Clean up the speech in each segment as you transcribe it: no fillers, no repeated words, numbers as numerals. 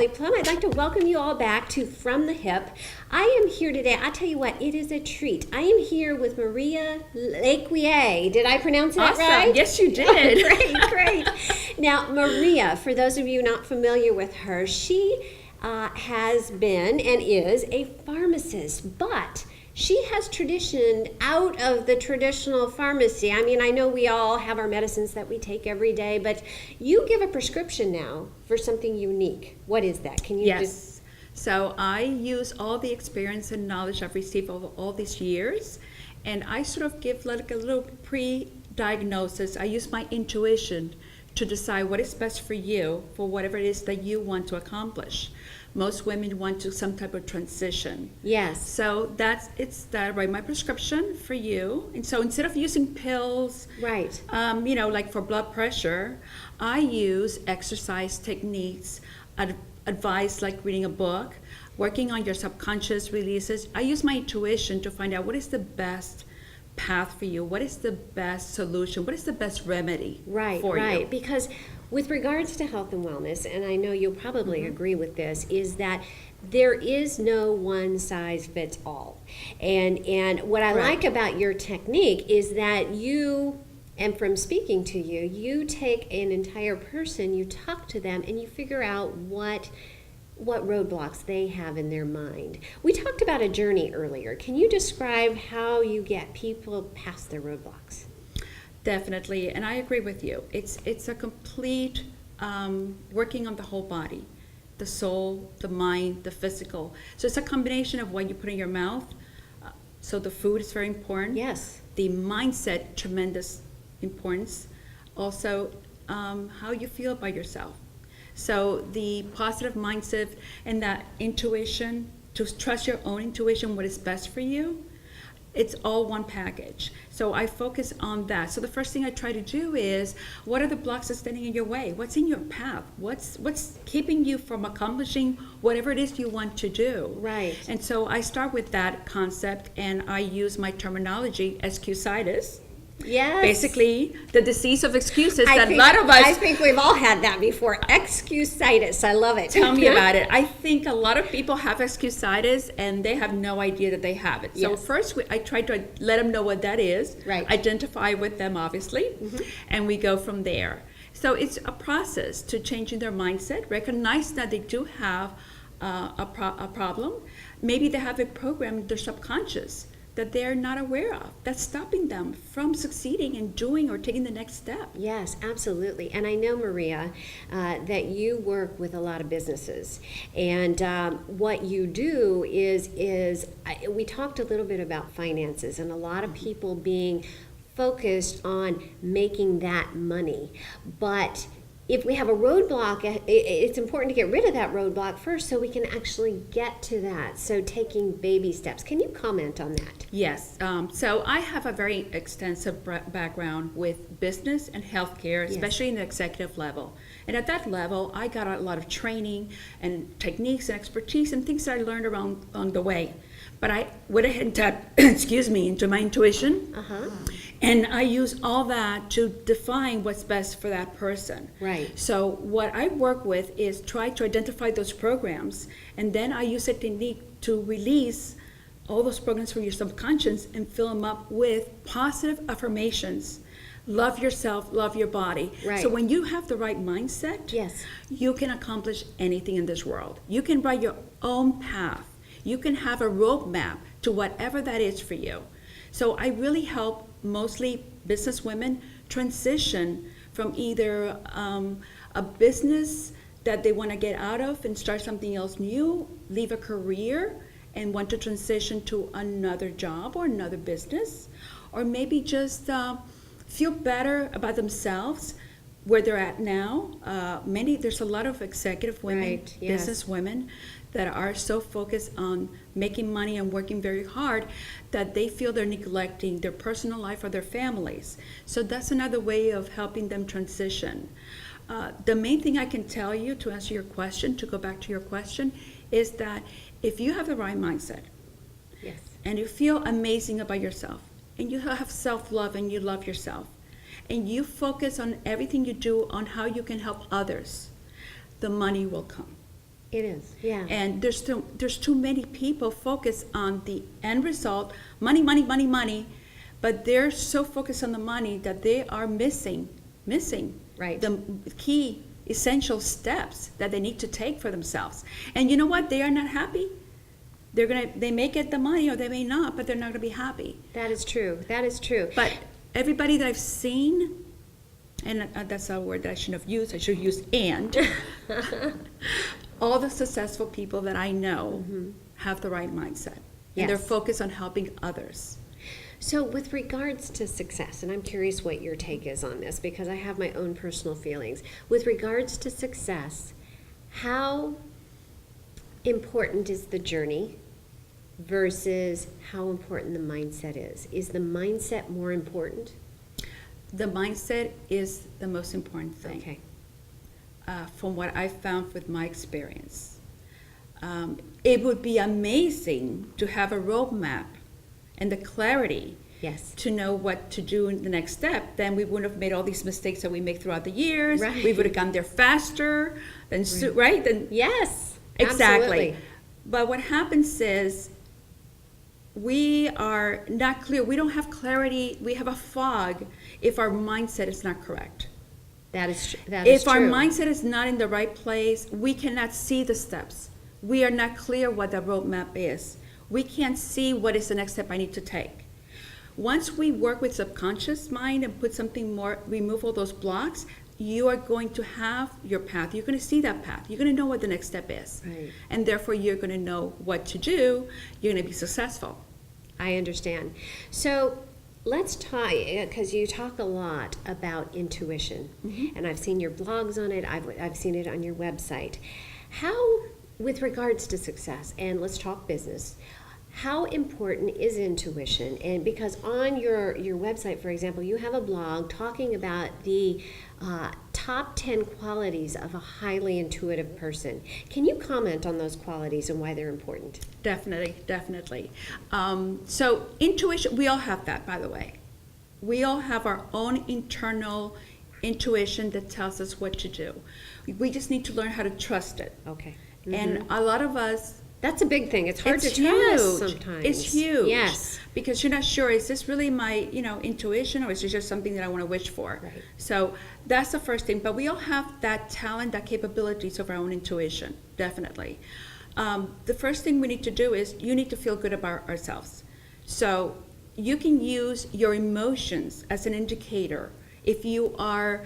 Kelly Plum. I'd like to welcome you all back to From the Hip. I am here today. I tell you what, it is a treat. I am here with Maria Lequier. Did I pronounce that right? Yes, you did. Great. Now, Maria, for those of you not familiar with her, she has been and is a pharmacist, but she has tradition out of the traditional pharmacy. I mean, I know we all have our medicines that we take every day, but you give a prescription now for something unique. What is that? Can you Yes. So I use all the experience and knowledge I've received over all these years, and I sort of give like a little pre-diagnosis. I use my intuition to decide what is best for you for whatever it is that you want to accomplish. Most women want to some type of transition. Yes. So it's that I write my prescription for you. And so instead of using pills, Right. like for blood pressure, I use exercise techniques, advice like reading a book, working on your subconscious releases. I use my intuition to find out what is the best path for you, what is the best solution, what is the best remedy for you. Because with regards to health and wellness, and I know you'll probably agree with this, is that there is no one size fits all. And what I like about your technique is that you, and from speaking to you, you take an entire person, you talk to them, and you figure out what roadblocks they have in their mind. We talked about a journey earlier. Can you describe how you get people past their roadblocks? Definitely, and I agree with you. It's a complete working on the whole body, the soul, the mind, the physical. So it's a combination of what you put in your mouth. So the food is very important. Yes. The mindset, tremendous importance. Also, how you feel about yourself. So the positive mindset and that intuition, to trust your own intuition, what is best for you, it's all one package. So I focus on that. So the first thing I try to do is, what are the blocks that's standing in your way? What's in your path? What's keeping you from accomplishing whatever it is you want to do? Right. And so I start with that concept, and I use my terminology, excusitis. Yes. Basically, the disease of excuses I think we've all had that before. Excusitis. I love it. Tell me about it. I think a lot of people have excusitis and they have no idea that they have it. So first, I try to let them know what that is. Right. Identify with them, obviously, and we go from there. So it's a process to changing their mindset, recognize that they do have a problem. Maybe they have a program in their subconscious that they're not aware of, that's stopping them from succeeding and doing or taking the next step. Yes, absolutely. And I know, Maria, that you work with a lot of businesses. And what you do is we talked a little bit about finances and a lot of people being focused on making that money. But if we have a roadblock, it's important to get rid of that roadblock first so we can actually get to that. So taking baby steps. Can you comment on that? Yes. So I have a very extensive background with business and healthcare, especially in the executive level. And at that level, I got a lot of training and techniques and expertise and things that I learned on the way. But I went ahead and tapped, into my intuition. And I use all that to define what's best for that person. Right. So what I work with is try to identify those programs, and then I use a technique to release all those programs from your subconscious and fill them up with positive affirmations. Love yourself, love your body. Right. So when you have the right mindset, you can accomplish anything in this world. You can write your own path. You can have a roadmap to whatever that is for you. So I really help mostly business women transition from either a business that they want to get out of and start something else new, leave a career and want to transition to another job or another business, or maybe just feel better about themselves where they're at now. There's a lot of executive women, business women that are so focused on making money and working very hard that they feel they're neglecting their personal life or their families. So that's another way of helping them transition. The main thing I can tell you to answer your question, to go back to your question, is that if you have the right mindset, and you feel amazing about yourself, and you have self-love and you love yourself, and you focus on everything you do on how you can help others, the money will come. It is, yeah. And there's too many people focused on the end result, money, money, money, money, but they're so focused on the money that they are missing Right. the key essential steps that they need to take for themselves. And you know what? They are not happy. They may get the money or they may not, but they're not gonna be happy. That is true. That is true. But everybody that I've seen, and that's a word that I shouldn't have used, I should have used and. All the successful people that I know have the right mindset. And they're Yes. focused on helping others. So, with regards to success, and I'm curious what your take is on this because I have my own personal feelings. With regards to success, how important is the journey versus how important the mindset is? Is the mindset more important? The mindset is the most important thing. Okay. From what I've found with my experience. It would be amazing to have a roadmap and the clarity Yes. to know what to do in the next step. Then we wouldn't have made all these mistakes that we make throughout the years. Right. We would have gone there faster, right? Then Yes. exactly. Absolutely. But what happens is we are not clear. We don't have clarity. We have a fog if our mindset is not correct. That is true. If our mindset is not in the right place, we cannot see the steps. We are not clear what the roadmap is. We can't see what is the next step I need to take. Once we work with subconscious mind and put something more, remove all those blocks, you are going to have your path. You're going to see that path. You're going to know what the next step is. Right. And therefore, you're going to know what to do. You're going to be successful. I understand. So let's talk, because you talk a lot about intuition, and I've seen your blogs on it. I've seen it on your website. How, with regards to success, and let's talk business, how important is intuition? And because on your website, for example, you have a blog talking about the top 10 qualities of a highly intuitive person. Can you comment on those qualities and why they're important? Definitely, definitely. So intuition, we all have that, by the way. We all have our own internal intuition that tells us what to do. We just need to learn how to trust it. Okay. And a lot of us, That's a big thing. It's hard it's to trust huge. sometimes. It's huge. Yes. Because you're not sure, is this really my, intuition, or is it just something that I want to wish for? Right. So that's the first thing. But we all have that talent, that capabilities of our own intuition, definitely. The first thing we need to do is you need to feel good about ourselves. So you can use your emotions as an indicator if you are,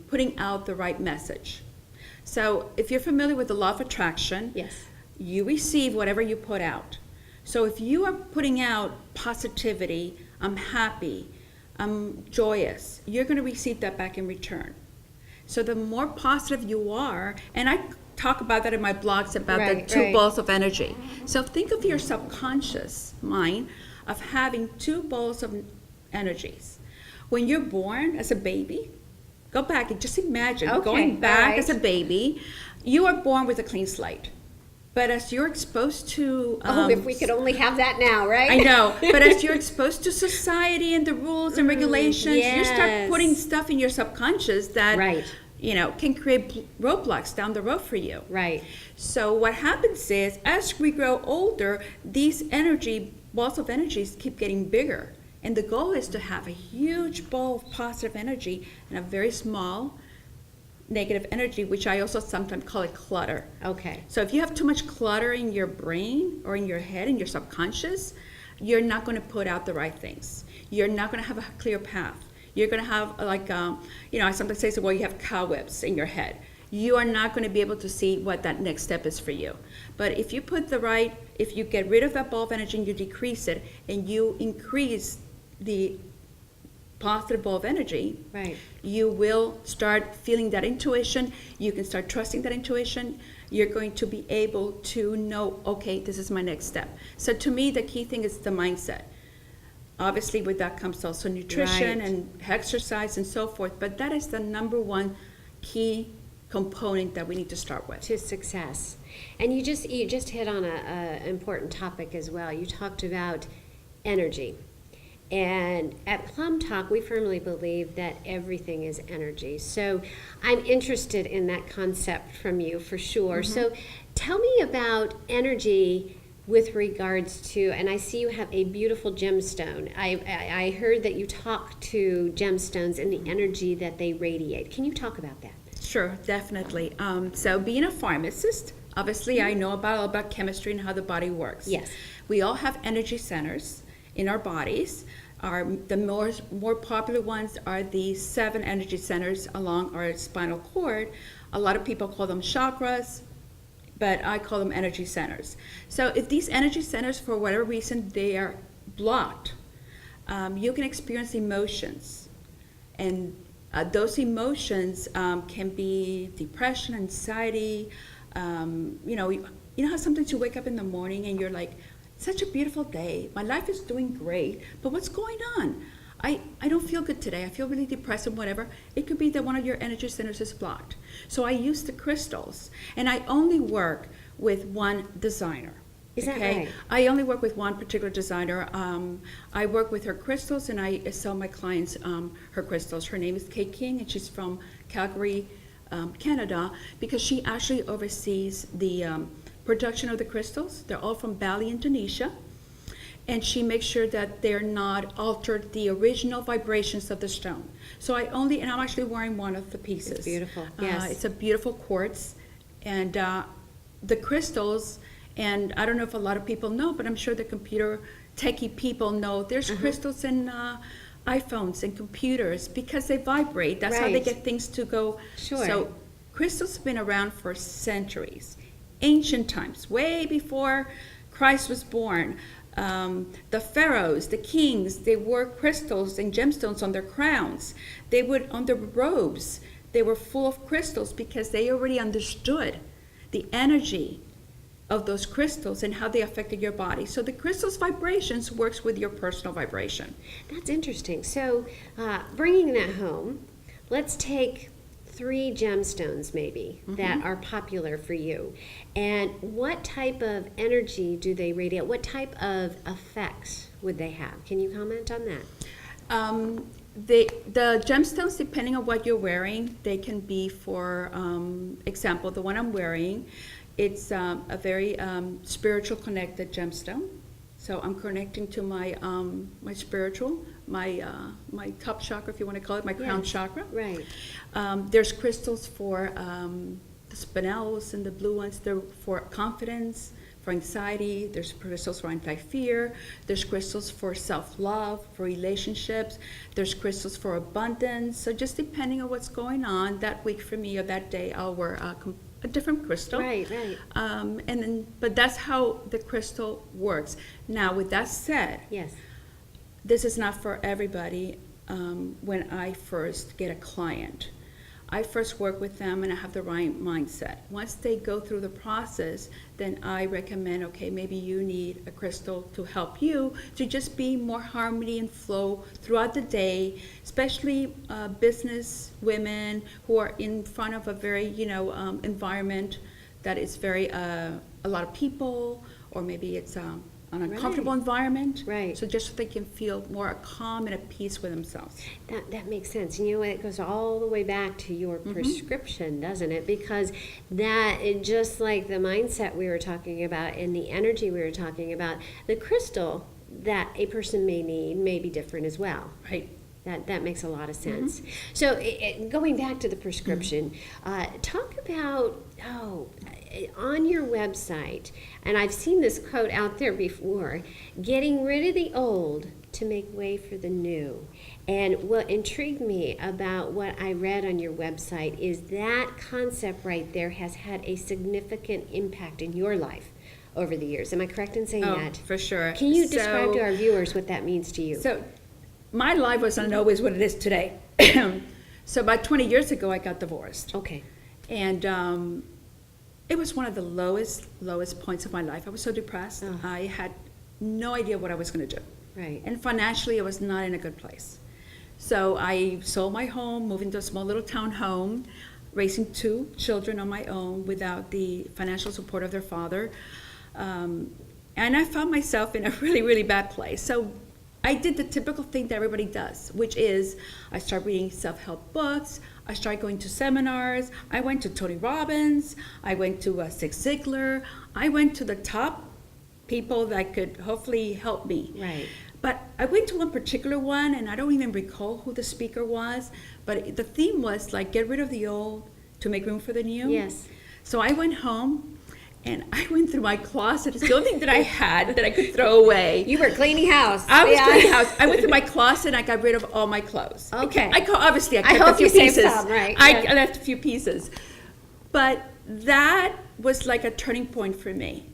putting out the right message. So if you're familiar with the law of attraction, Yes. you receive whatever you put out. So if you are putting out positivity, I'm happy, I'm joyous, you're going to receive that back in return. So the more positive you are, and I talk about that in my blogs about the two balls of energy. So think of your subconscious mind of having two balls of energies. When you're born as a baby, go back and just imagine going back as a baby, you are born with a clean slate. But as you're exposed to... if we could only have that now, right? I know. But as you're exposed to society and the rules and regulations, you start putting stuff in your subconscious that, can create roadblocks down the road for you. Right. So what happens is, as we grow older, these balls of energies keep getting bigger. And the goal is to have a huge ball of positive energy and a very small negative energy, which I also sometimes call it clutter. Okay. So if you have too much clutter in your brain or in your head, in your subconscious, you're not going to put out the right things. You're not going to have a clear path. You're going to have I sometimes say, well, you have cobwebs in your head. You are not going to be able to see what that next step is for you. But if you if you get rid of that ball of energy and you decrease it and you increase the positive ball of energy, you will start feeling that intuition. You can start trusting that intuition. You're going to be able to know, okay, this is my next step. So to me, the key thing is the mindset. Obviously, with that comes also nutrition and exercise and so forth. But that is the number one key component that we need to start with. To success. And you just hit on an important topic as well. You talked about energy. And at Plum Talk, we firmly believe that everything is energy. So I'm interested in that concept from you for sure. So tell me about energy with regards to, and I see you have a beautiful gemstone. I heard that you talk to gemstones and the energy that they radiate. Can you talk about that? Sure, definitely. So being a pharmacist, obviously I know all about chemistry and how the body works. Yes. We all have energy centers in our bodies. The more popular ones are the 7 energy centers along our spinal cord. A lot of people call them chakras, but I call them energy centers. So if these energy centers, for whatever reason, they are blocked, you can experience emotions. And those emotions can be depression, anxiety. You know how sometimes you wake up in the morning and you're like, such a beautiful day. My life is doing great, but what's going on? I don't feel good today. I feel really depressed and whatever. It could be that one of your energy centers is blocked. So I use the crystals, and I only work with one designer. Is that right? I only work with one particular designer. I work with her crystals, and I sell my clients her crystals. Her name is Kate King, and she's from Calgary, Canada, because she actually oversees the production of the crystals. They're all from Bali, Indonesia. And she makes sure that they're not altered the original vibrations of the stone. So and I'm actually wearing one of the pieces. It's beautiful, yes. It's a beautiful quartz. And the crystals, and I don't know if a lot of people know, but I'm sure the computer techie people know, there's crystals in iPhones and computers because they vibrate. That's how they get things to go. Sure. So crystals have been around for centuries, ancient times, way before Christ was born. The pharaohs, the kings, they wore crystals and gemstones on their crowns. They would, on their robes, they were full of crystals because they already understood the energy of those crystals and how they affected your body. So the crystal's vibrations works with your personal vibration. That's interesting. So bringing that home, let's take 3 gemstones maybe that are popular for you. And what type of energy do they radiate? What type of effects would they have? Can you comment on that? The gemstones, depending on what you're wearing, they can be, for example, the one I'm wearing, it's a very spiritual connected gemstone. So I'm connecting to my my spiritual, my top chakra, if you want to call it, my crown chakra. Right. There's crystals for the spinels and the blue ones. They're for confidence, for anxiety. There's crystals for anti-fear. There's crystals for self-love, for relationships. There's crystals for abundance. So just depending on what's going on that week for me or that day, I'll wear a different crystal. Right. But that's how the crystal works. Now, with that said, Yes. this is not for everybody. When I first get a client, I first work with them and I have the right mindset. Once they go through the process, then I recommend, okay, maybe you need a crystal to help you to just be more harmony and flow throughout the day, especially business women who are in front of a very, environment that is very, a lot of people, or maybe it's an uncomfortable environment. Right. So just so they can feel more calm and at peace with themselves. That makes sense. And it goes all the way back to your prescription, doesn't it? Because just like the mindset we were talking about and the energy we were talking about, the crystal that a person may need may be different as well. Right. That makes a lot of sense. So going back to the prescription, talk about, on your website, and I've seen this quote out there before, getting rid of the old to make way for the new. And what intrigued me about what I read on your website is that concept right there has had a significant impact in your life over the years. Am I correct in saying that? For sure. Can you describe to our viewers what that means to you? So my life wasn't always what it is today. So about 20 years ago, I got divorced. Okay. And it was one of the lowest points of my life. I was so depressed. I had no idea what I was going to do. Right. And financially, I was not in a good place. So I sold my home, moved into a small little town home, raising 2 children on my own without the financial support of their father. And I found myself in a really, really bad place. So I did the typical thing that everybody does, which is I start reading self-help books, I start going to seminars, I went to Tony Robbins, I went to Zig Ziglar, I went to the top people that could hopefully help me. Right. But I went to one particular one, and I don't even recall who the speaker was, but the theme was like, get rid of the old to make room for the new. Yes. So I went home, and I went through my closet. It's the only thing that I had that I could throw away. You were cleaning house. I was cleaning house. I went through my closet, and I got rid of all my clothes. Okay. Obviously, I kept hope a few you saved pieces. some, right? I Yeah. left a few pieces. But that was like a turning point for me.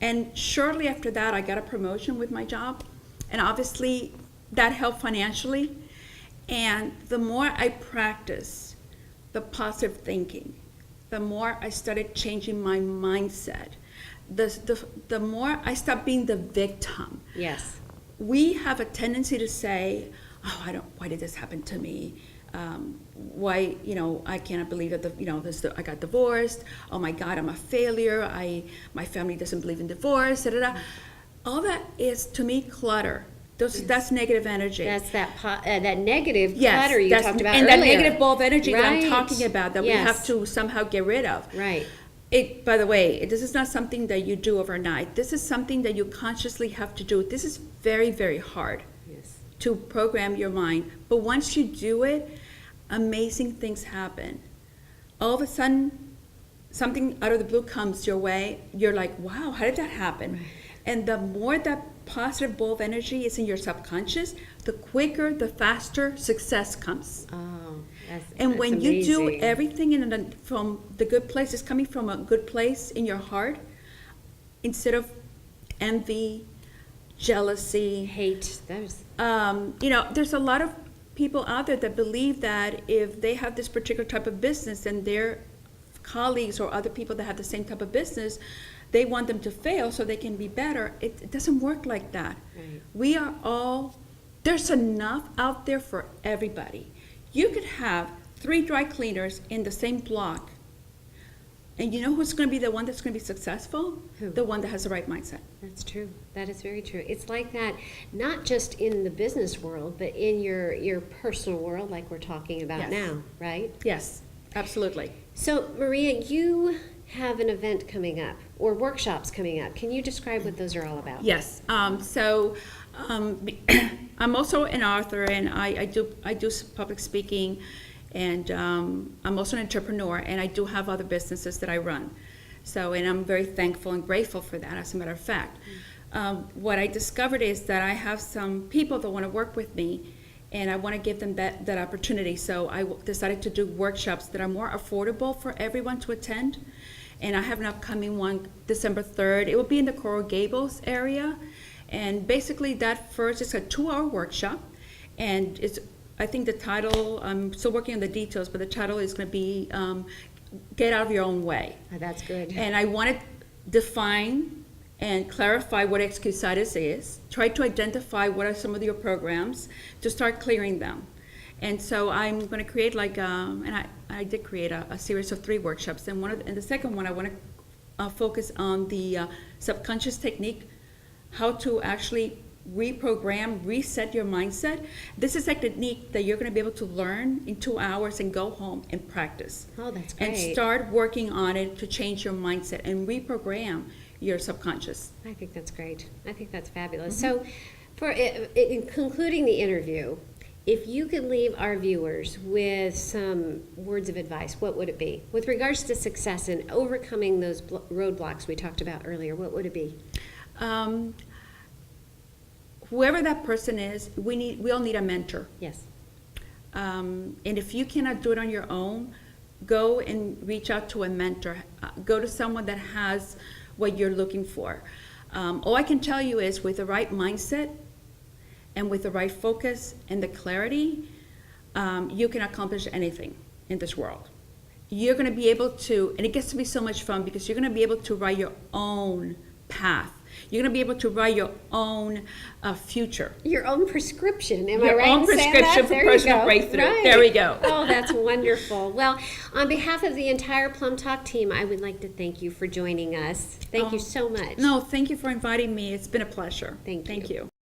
And shortly after that, I got a promotion with my job. And obviously, that helped financially. And the more I practiced the positive thinking, the more I started changing my mindset, the more I stopped being the victim. Yes. We have a tendency to say, oh, why did this happen to me? Why, I cannot believe that, I got divorced. Oh my God, I'm a failure. My family doesn't believe in divorce, da, da, da. All that is, to me, clutter. That's negative energy. That's that negative Yes, clutter you talked about and earlier. that negative ball of energy that I'm Right. talking about, that we Yes. have to somehow get rid of. Right. By the way, this is not something that you do overnight. This is something that you consciously have to do. This is very, very hard Yes. to program your mind. But once you do it, amazing things happen. All of a sudden, something out of the blue comes your way. You're like, wow, how did that happen? Right. And the more that positive ball of energy is in your subconscious, the quicker, the faster success comes. Oh, And when you do amazing. everything from the good place, it's coming from a good place in your heart, instead of envy, jealousy, hate, there's there's a lot of people out there that believe that if they have this particular type of business and their colleagues or other people that have the same type of business, they want them to fail so they can be better. It doesn't work like that. Right. There's enough out there for everybody. You could have 3 dry cleaners in the same block, and you know who's going to be the one that's going to be successful? Who? The one that has the right mindset. That's true. That is very true. It's like that, not just in the business world, but in your personal world, like we're talking about Yes. now, right? Yes, absolutely. So, Maria, you have an event coming up, or workshops coming up. Can you describe what those are all about? Yes. I'm also an author, and I do public speaking, and I'm also an entrepreneur, and I do have other businesses that I run. And I'm very thankful and grateful for that, as a matter of fact. What I discovered is that I have some people that want to work with me, and I want to give them that opportunity. So I decided to do workshops that are more affordable for everyone to attend. And I have an upcoming one December 3rd. It will be in the Coral Gables area. And basically that first is a 2-hour workshop. And I think the title, I'm still working on the details, but the title is going to be Get Out of Your Own Way. Oh, that's good. And I want to define and clarify what excusitis is, try to identify what are some of your programs, to start clearing them. And so I'm going to create and I did create a series of 3 workshops. And the second one, I want to focus on the subconscious technique, how to actually reset your mindset. This is a technique that you're going to be able to learn in 2 hours and go home and practice. Oh, that's great. And start working on it to change your mindset and reprogram your subconscious. I think that's great. I think that's fabulous. So, in concluding the interview, if you could leave our viewers with some words of advice, what would it be? With regards to success and overcoming those roadblocks we talked about earlier, what would it be? Whoever that person is, we all need a mentor. Yes. And if you cannot do it on your own, go and reach out to a mentor. Go to someone that has what you're looking for. All I can tell you is, with the right mindset and with the right focus and the clarity, you can accomplish anything in this world. You're going to be able to, and it gets to be so much fun, because you're going to be able to write your own path. You're going to be able to write your own future. Your own prescription, am I Your right own in saying prescription that? for There you personal go. breakthrough. Right. There we go. Oh, that's wonderful. Well, on behalf of the entire Plum Talk team, I would like to thank you for joining us. Thank you so much. No, thank you for inviting me. It's been a pleasure. Thank you. Thank you.